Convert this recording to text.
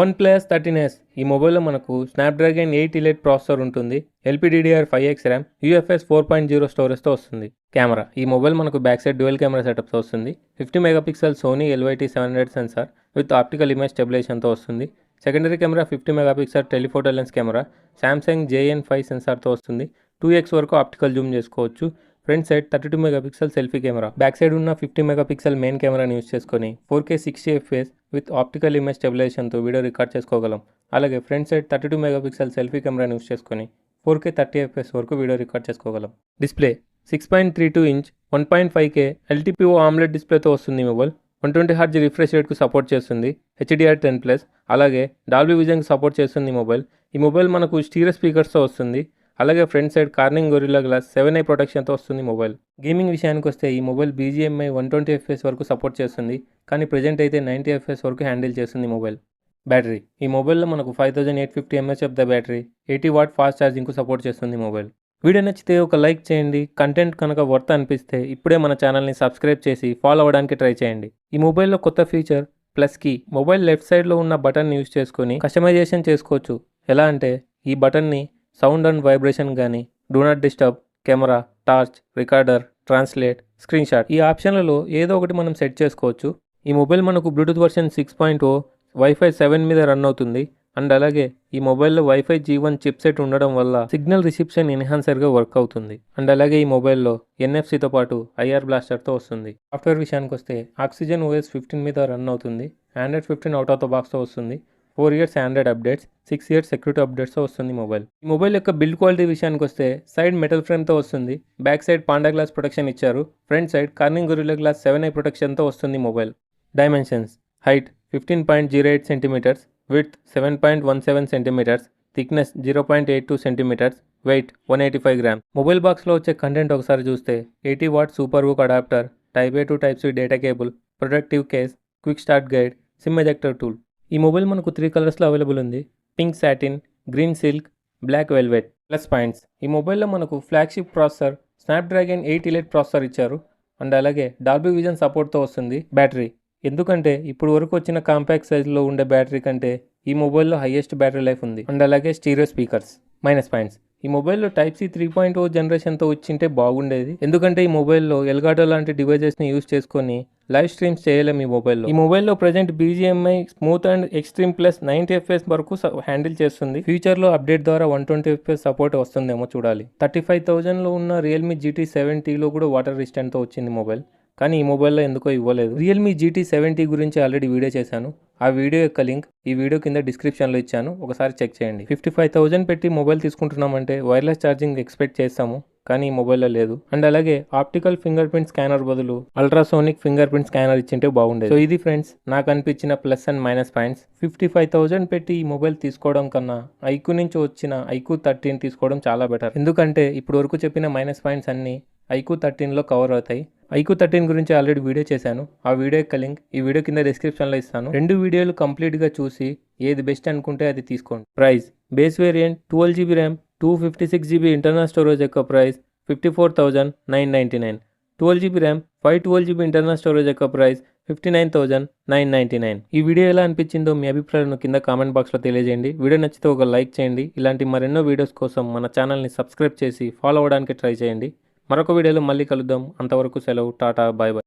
OnePlus 13s ఈ మొబైల్లో మనకు స్నాప్డ్రాగన్ 8 ఎలైట్ ప్రాసెసర్ ఉంటుంది. LPDDR5X RAM, UFS 4.0 స్టోరేజ్తో వస్తుంది. కెమెరా ఈ మొబైల్ మనకు బ్యాక్ సైడ్ డ్యూయల్ కెమెరా సెటప్తో వస్తుంది. 50 megapixel Sony LYT700 sensor with optical image స్టెబిలైజేషన్తో వస్తుంది. Secondary camera 50 megapixel telephoto lens camera Samsung JN5 సెన్సార్తో వస్తుంది. 2x వరకు ఆప్టికల్ జూమ్ చేసుకోవచ్చు. Front side 32 megapixel selfie camera, back side ఉన్న 50 మెగాపిక్సెల్ మెయిన్ కెమెరాని యూస్ చేసుకొని 4K 60fps with optical image స్టెబిలైజేషన్తో వీడియో రికార్డ్ చేసుకోగలం. అలాగే ఫ్రంట్ సైడ్ 32 మెగాపిక్సెల్ సెల్ఫీ కెమెరాని యూస్ చేసుకొని 4K 30fps వరకు వీడియో రికార్డ్ చేసుకోగలం. Display 6.32 inch 1.5K LTPO AMOLED డిస్ప్లేతో వస్తుంది. మొబైల్ 120Hz రిఫ్రెష్ రేట్కు సపోర్ట్ చేస్తుంది. HDR10+, అలాగే డాల్బీ విజన్కి సపోర్ట్ చేస్తుంది. ఈ మొబైల్ మనకు స్టీరియో స్పీకర్స్తో వస్తుంది. అలాగే front side Corning Gorilla glass 7i ప్రొటెక్షన్తో వస్తుంది. గేమింగ్ విషయానికి వస్తే ఈ మొబైల్ BGMI 120fps వరకు సపోర్ట్ చేస్తుంది, కానీ ప్రజెంట్ అయితే 90fps వరకు హ్యాండిల్ చేస్తుంది. బ్యాటరీ ఈ మొబైల్లో మనకు 5850 mAh of the battery, 80W fast ఛార్జింగ్కు సపోర్ట్ చేస్తుంది. వీడియో నచ్చితే ఒక లైక్ చేయండి. కంటెంట్ కనుక వర్త్ అనిపిస్తే ఇప్పుడే మన ఛానల్ని సబ్స్క్రైబ్ చేసి ఫాలో అవ్వడానికి ట్రై చేయండి. ఈ మొబైల్లో కొత్త feature plus key. Mobile left సైడ్లో ఉన్న బటన్ని యూస్ చేసుకొని కస్టమైజేషన్ చేసుకోవచ్చు. ఎలా అంటే ఈ బటన్ని సౌండ్ అండ్ వైబ్రేషన్ కానీ, do not disturb, camera, torch, recorder, translate, screen shot ఈ ఆప్షన్లలో ఏదో ఒకటి మనం సెట్ చేసుకోవచ్చు. ఈ మొబైల్ మనకు బ్లూటూత్ వర్షన్ 6.0, వైఫై 7 మీద రన్ అవుతుంది. అండ్ అలాగే ఈ మొబైల్లో వైఫై G1 చిప్సెట్ ఉండడం వల్ల సిగ్నల్ రిసెప్షన్ ఎన్హాన్సర్గా వర్క్ అవుతుంది. అండ్ అలాగే ఈ మొబైల్లో NFCతో పాటు IR బ్లాస్టర్తో వస్తుంది. సాఫ్ట్వేర్ విషయానికి వస్తే ఆక్సిజన్ OS 15 మీద రన్ అవుతుంది. Android 15 అవుట్ ఆఫ్ ద బాక్స్తో వస్తుంది. 4 years Android updates, 6 years security అప్డేట్స్తో వస్తుంది. ఈ మొబైల్ యొక్క బిల్డ్ క్వాలిటీ విషయానికి వస్తే సైడ్ మెటల్ ఫ్రేమ్తో వస్తుంది. Back side panda glass protection ఇచ్చారు. Front side Corning Gorilla glass 7i ప్రొటెక్షన్తో వస్తుంది. Dimensions height 15.08 cm, width 7.17 cm, thickness 0.82 cm, weight 185 grams. Mobile బాక్స్లో వచ్చే కంటెంట్ ఒకసారి చూస్తే 80W super VOOC adapter, Type A to Type C data cable, protective case, quick start guide, SIM ejector tool. ఈ mobile మనకు 3 కలర్స్లో available ఉంది. Pink satin, green silk, black velvet. Plus points ఈ మొబైల్లో మనకు flagship processor Snapdragon 8 elite processor ఇచ్చారు. And అలాగే Dolby vision సపోర్ట్తో వస్తుంది. బ్యాటరీ ఎందుకంటే ఇప్పుడు వరకు వచ్చిన కాంపాక్ట్ సైజ్లో ఉండే బ్యాటరీ కంటే ఈ మొబైల్లో హైయెస్ట్ బ్యాటరీ లైఫ్ ఉంది. అండ్ అలాగే స్టీరియో స్పీకర్స్. మైనస్ పాయింట్స్ ఈ మొబైల్లో Type C 3.0 జనరేషన్తో వచ్చింటే బాగుండేది. ఎందుకంటే ఈ మొబైల్లో ఎల్గాటో లాంటి డివైజెస్ని యూస్ చేసుకొని లైవ్ స్ట్రీమ్స్ చేయలేము. ఈ మొబైల్లో present BGMI smooth and extreme plus 90fps వరకు హ్యాండిల్ చేస్తుంది. ఫ్యూచర్లో అప్డేట్ ద్వారా 120fps సపోర్ట్ వస్తుందేమో చూడాలి. 35,000లో ఉన్న Realme GT70లో కూడా వాటర్ రెసిస్టెంట్తో వచ్చింది మొబైల్, కానీ ఈ మొబైల్లో ఎందుకో ఇవ్వలేదు. Realme GT70 గురించి ఆల్రెడీ వీడియో చేశాను. ఆ వీడియో యొక్క లింక్ ఈ వీడియో కింద డిస్క్రిప్షన్లో ఇచ్చాను, ఒకసారి చెక్ చేయండి. 55,000 పెట్టి మొబైల్ తీసుకుంటున్నామంటే వైర్లెస్ ఛార్జింగ్ ఎక్స్పెక్ట్ చేస్తాము, కానీ ఈ మొబైల్లో లేదు. అండ్ అలాగే ఆప్టికల్ ఫింగర్ ప్రింట్ స్కానర్ బదులు అల్ట్రాసోనిక్ ఫింగర్ ప్రింట్ స్కానర్ ఇచ్చింటే బాగుండేది. సో ఇది ఫ్రెండ్స్ నాకు అనిపించిన ప్లస్ అండ్ మైనస్ పాయింట్స్. 55,000 పెట్టి ఈ మొబైల్ తీసుకోవడం కన్నా iQOO నుంచి వచ్చిన iQOO 13 తీసుకోవడం చాలా బెటర్. ఎందుకంటే ఇప్పుడు వరకు చెప్పిన మైనస్ పాయింట్స్ అన్నీ iQOO 13లో కవర్ అవుతాయి. iQOO 13 గురించి ఆల్రెడీ వీడియో చేశాను. ఆ వీడియో యొక్క లింక్ ఈ వీడియో కింద డిస్క్రిప్షన్లో ఇస్తాను. 2 వీడియోలు కంప్లీట్గా చూసి ఏది బెస్ట్ అనుకుంటే అది తీసుకోండి. Price base variant 12GB RAM, 256GB internal storage యొక్క price 54,999. 12GB RAM, 512GB internal storage యొక్క ప్రైస్ 59,999. ఈ వీడియో ఎలా అనిపించిందో మీ అభిప్రాయాలను కింద కామెంట్ బాక్స్లో తెలియజేయండి. వీడియో నచ్చితే ఒక లైక్ చేయండి. ఇలాంటి మరెన్నో వీడియోస్ కోసం మన ఛానల్ని సబ్స్క్రైబ్ చేసి ఫాలో అవ్వడానికి ట్రై చేయండి. మరొక వీడియోలో మళ్ళీ కలుద్దాం. అంతవరకు సెలవు. Tata, bye bye.